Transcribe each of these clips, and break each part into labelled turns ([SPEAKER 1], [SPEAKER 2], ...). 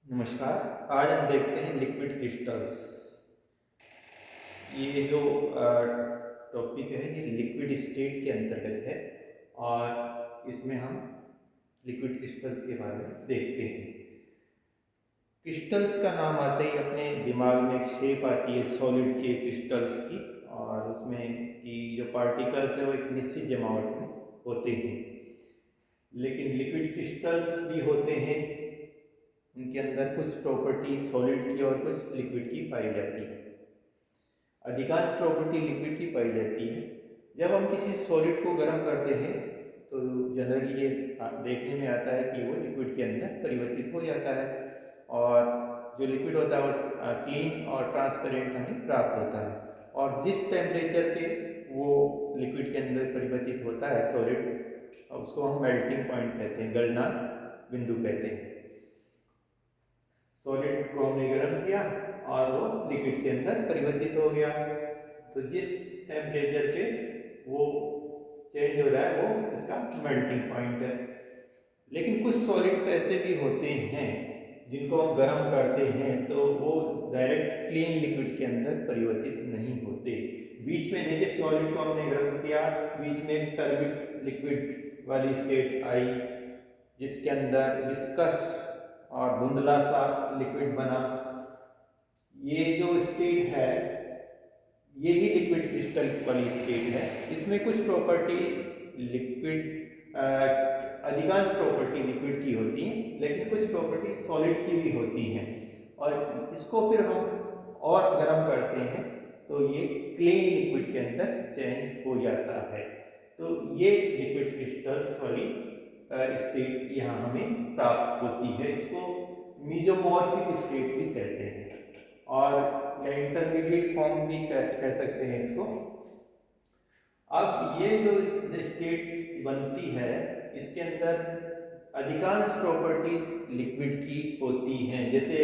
[SPEAKER 1] नमस्कार। आज हम देखते हैं लिक्विड क्रिस्टल्स। ये जो टॉपिक है ये लिक्विड स्टेट के अंतर्गत है और इसमें हम लिक्विड क्रिस्टल्स के बारे में देखते हैं। क्रिस्टल्स का नाम आते ही अपने दिमाग में एक शेप आती है सॉलिड के क्रिस्टल्स की, और उसमें की जो पार्टिकल्स है वो एक निश्चित जमावट में होते हैं। लेकिन लिक्विड क्रिस्टल्स भी होते हैं, उनके अंदर कुछ प्रॉपर्टी सॉलिड की और कुछ लिक्विड की पाई जाती है। अधिकांश प्रॉपर्टी लिक्विड की पाई जाती है। जब हम किसी सॉलिड को गर्म करते हैं तो जनरली ये देखने में आता है कि वो लिक्विड के अंदर परिवर्तित हो जाता है, और जो लिक्विड होता है वो क्लीन और ट्रांसपेरेंट हमें प्राप्त होता है। और जिस टेम्परेचर पे वो लिक्विड के अंदर परिवर्तित होता है सॉलिड, उसको हम मेल्टिंग पॉइंट कहते हैं, गलनांक बिंदु कहते हैं। सॉलिड को हमने गर्म किया और वो लिक्विड के अंदर परिवर्तित हो गया, तो जिस टेम्परेचर पे वो चेंज हो रहा है वो इसका मेल्टिंग पॉइंट है। लेकिन कुछ सॉलिड्स ऐसे भी होते हैं जिनको हम गर्म करते हैं तो वो डायरेक्ट क्लीन लिक्विड के अंदर परिवर्तित नहीं होते। बीच में देखिए सॉलिड को हमने गर्म किया, बीच में एक टर्बिड लिक्विड वाली स्टेट आई जिसके अंदर विस्कस और धुंधला सा लिक्विड बना। ये जो स्टेट है यही लिक्विड क्रिस्टल वाली स्टेट है। इसमें कुछ प्रॉपर्टी लिक्विड अधिकांश प्रॉपर्टी लिक्विड की होती हैं, लेकिन कुछ प्रॉपर्टी सॉलिड की भी होती हैं, और इसको फिर हम और गर्म करते हैं तो ये क्लीन लिक्विड के अंदर चेंज हो जाता है। तो ये लिक्विड क्रिस्टल्स वाली स्टेट यहाँ हमें प्राप्त होती है। इसको मीजोमॉर्फिक स्टेट भी कहते हैं, और या इंटरमीडिएट फॉर्म भी कह सकते हैं इसको। अब ये जो स्टेट बनती है इसके अंदर अधिकांश प्रॉपर्टीज लिक्विड की होती हैं, जैसे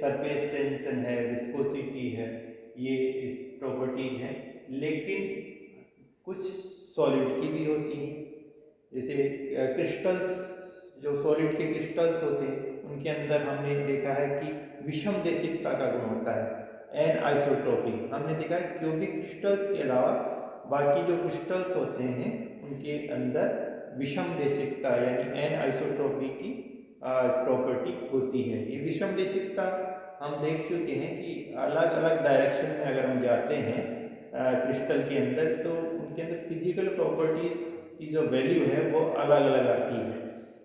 [SPEAKER 1] सरफेस टेंशन है, विस्कोसिटी है, ये इस प्रॉपर्टीज हैं। लेकिन कुछ सॉलिड की भी होती हैं, जैसे क्रिस्टल्स, जो सॉलिड के क्रिस्टल्स होते हैं उनके अंदर हमने देखा है कि विषम देशिकता का गुण होता है, एन आइसोट्रोपी। हमने देखा है क्यूबिक क्रिस्टल्स के अलावा बाकी जो क्रिस्टल्स होते हैं उनके अंदर विषम देशिकता यानी एन आइसोट्रोपी की प्रॉपर्टी होती है। ये विषम देशिकता हम देख चुके हैं कि अलग अलग डायरेक्शन में अगर हम जाते हैं क्रिस्टल के अंदर तो उनके अंदर फिजिकल प्रॉपर्टीज की जो वैल्यू है वो अलग अलग आती है,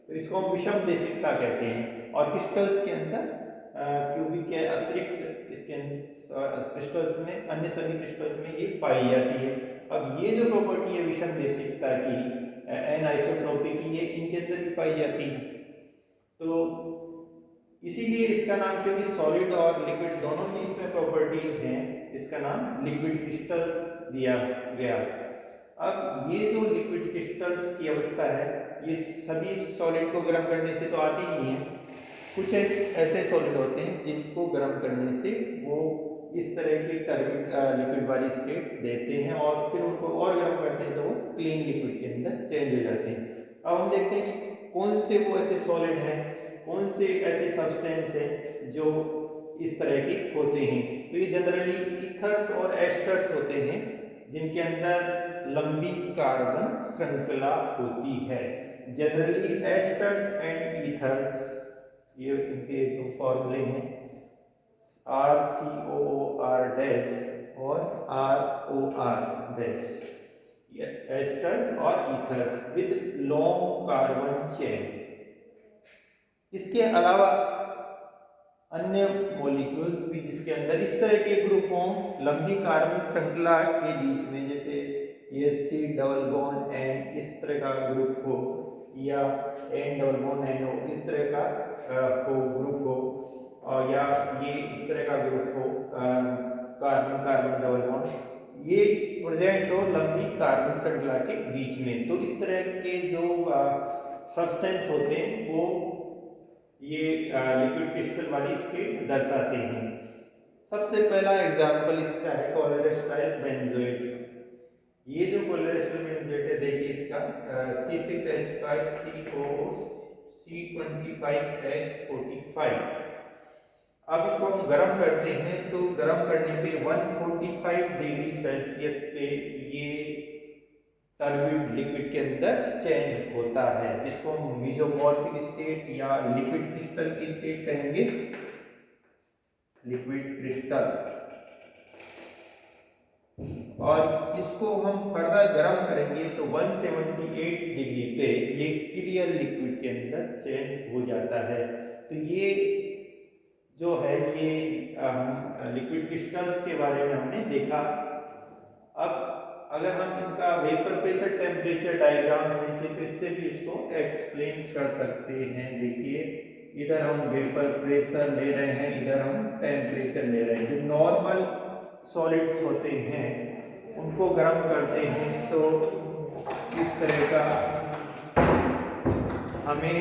[SPEAKER 1] तो इसको हम विषम देशिकता कहते हैं। और क्रिस्टल्स के अंदर क्यूबिक के अतिरिक्त इसके क्रिस्टल्स में, अन्य सभी क्रिस्टल्स में ये पाई जाती है। अब ये जो प्रॉपर्टी है विषम देशिकता की, एन आइसोट्रोपी की, ये इनके अंदर भी पाई जाती है। तो इसीलिए इसका नाम, क्योंकि सॉलिड और लिक्विड दोनों की इसमें प्रॉपर्टीज हैं, इसका नाम लिक्विड क्रिस्टल दिया गया। अब ये जो लिक्विड क्रिस्टल्स की अवस्था है ये सभी सॉलिड को गर्म करने से तो आती ही है। कुछ ऐसे सॉलिड होते हैं जिनको गर्म करने से वो इस तरह की टर्बिड लिक्विड वाली स्टेट देते हैं, और फिर उनको और गर्म करते हैं तो वो क्लीन लिक्विड के अंदर चेंज हो जाते हैं। अब हम देखते हैं कि कौन से वो ऐसे सॉलिड हैं, कौन से ऐसे सब्सटेंस हैं जो इस तरह के होते हैं। तो ये जनरली ईथर्स और एस्टर्स होते हैं जिनके अंदर लंबी कार्बन श्रृंखला होती है। जनरली एस्टर्स एंड ईथर्स, ये इनके जो फॉर्मूले हैं RCOOR डैश और ROR डैश, एस्टर्स और ethers with long carbon chain. इसके अलावा अन्य मॉलिक्यूल्स भी जिसके अंदर इस तरह के ग्रुप हों लंबी कार्बन श्रृंखला के बीच में, जैसे ये C डबल बॉन्ड N इस तरह का ग्रुप हो, या N डबल बॉन्ड N हो, इस तरह का हो ग्रुप हो, और या ये इस तरह का ग्रुप हो कार्बन कार्बन डबल बॉन्ड, ये प्रेजेंट हो लंबी कार्बन श्रृंखला के बीच में। तो इस तरह के जो सब्सटेंस होते हैं वो ये लिक्विड क्रिस्टल वाली स्टेट दर्शाते हैं। सबसे पहला एग्जांपल इसका है कोलेरेस्टाइल बेंजोएट। ये जो कोलेरेस्टाइल बेंजोएट है देखिए इसका C6H5COO C25H45, अब इसको हम गर्म करते हैं तो गर्म करने पे 145 डिग्री सेल्सियस पे ये टर्बिड लिक्विड के अंदर चेंज होता है, जिसको हम मेसोमॉर्फिक स्टेट या लिक्विड क्रिस्टल की स्टेट कहेंगे। Liquid crystal. और इसको हम फर्दर गर्म करेंगे तो 178 डिग्री पे ये क्लियर लिक्विड के अंदर चेंज हो जाता है। तो ये जो है ये लिक्विड क्रिस्टल्स के बारे में हमने देखा। अब अगर हम इनका वेपर प्रेशर टेम्परेचर डायग्राम देखें तो इससे भी इसको एक्सप्लेन कर सकते हैं। देखिए इधर हम वेपर प्रेशर ले रहे हैं, इधर हम टेम्परेचर ले रहे हैं। जो नॉर्मल सॉलिड्स होते हैं उनको गर्म करते हैं तो इस तरह का हमें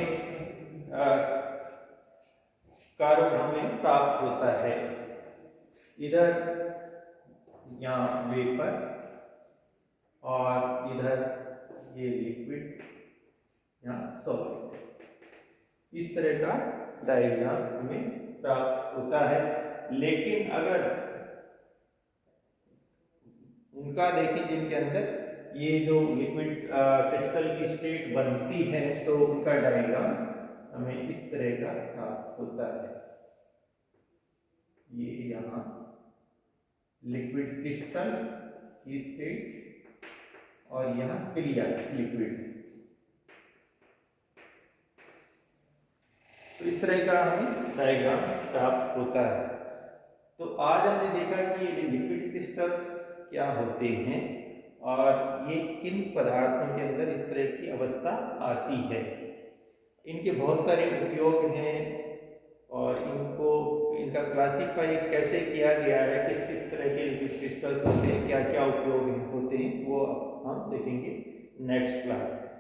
[SPEAKER 1] कार्बन हमें प्राप्त होता है। इधर यहाँ वेपर और इधर ये लिक्विड, यहाँ सॉलिड। इस तरह का डायग्राम हमें प्राप्त होता है। लेकिन अगर उनका देखें जिनके अंदर ये जो लिक्विड क्रिस्टल की स्टेट बनती है तो उनका डायग्राम हमें इस तरह का प्राप्त होता है। ये यहाँ लिक्विड क्रिस्टल की स्टेट और यहाँ क्लियर लिक्विड। तो इस तरह का हमें डायग्राम प्राप्त होता है। तो आज हमने देखा कि ये लिक्विड क्रिस्टल्स क्या होते हैं और ये किन पदार्थों के अंदर इस तरह की अवस्था आती है। इनके बहुत सारे उपयोग हैं और इनका क्लासिफाई कैसे किया गया है, किस किस तरह के लिक्विड क्रिस्टल्स होते हैं, क्या क्या उपयोग होते हैं, वो हम देखेंगे नेक्स्ट क्लास में।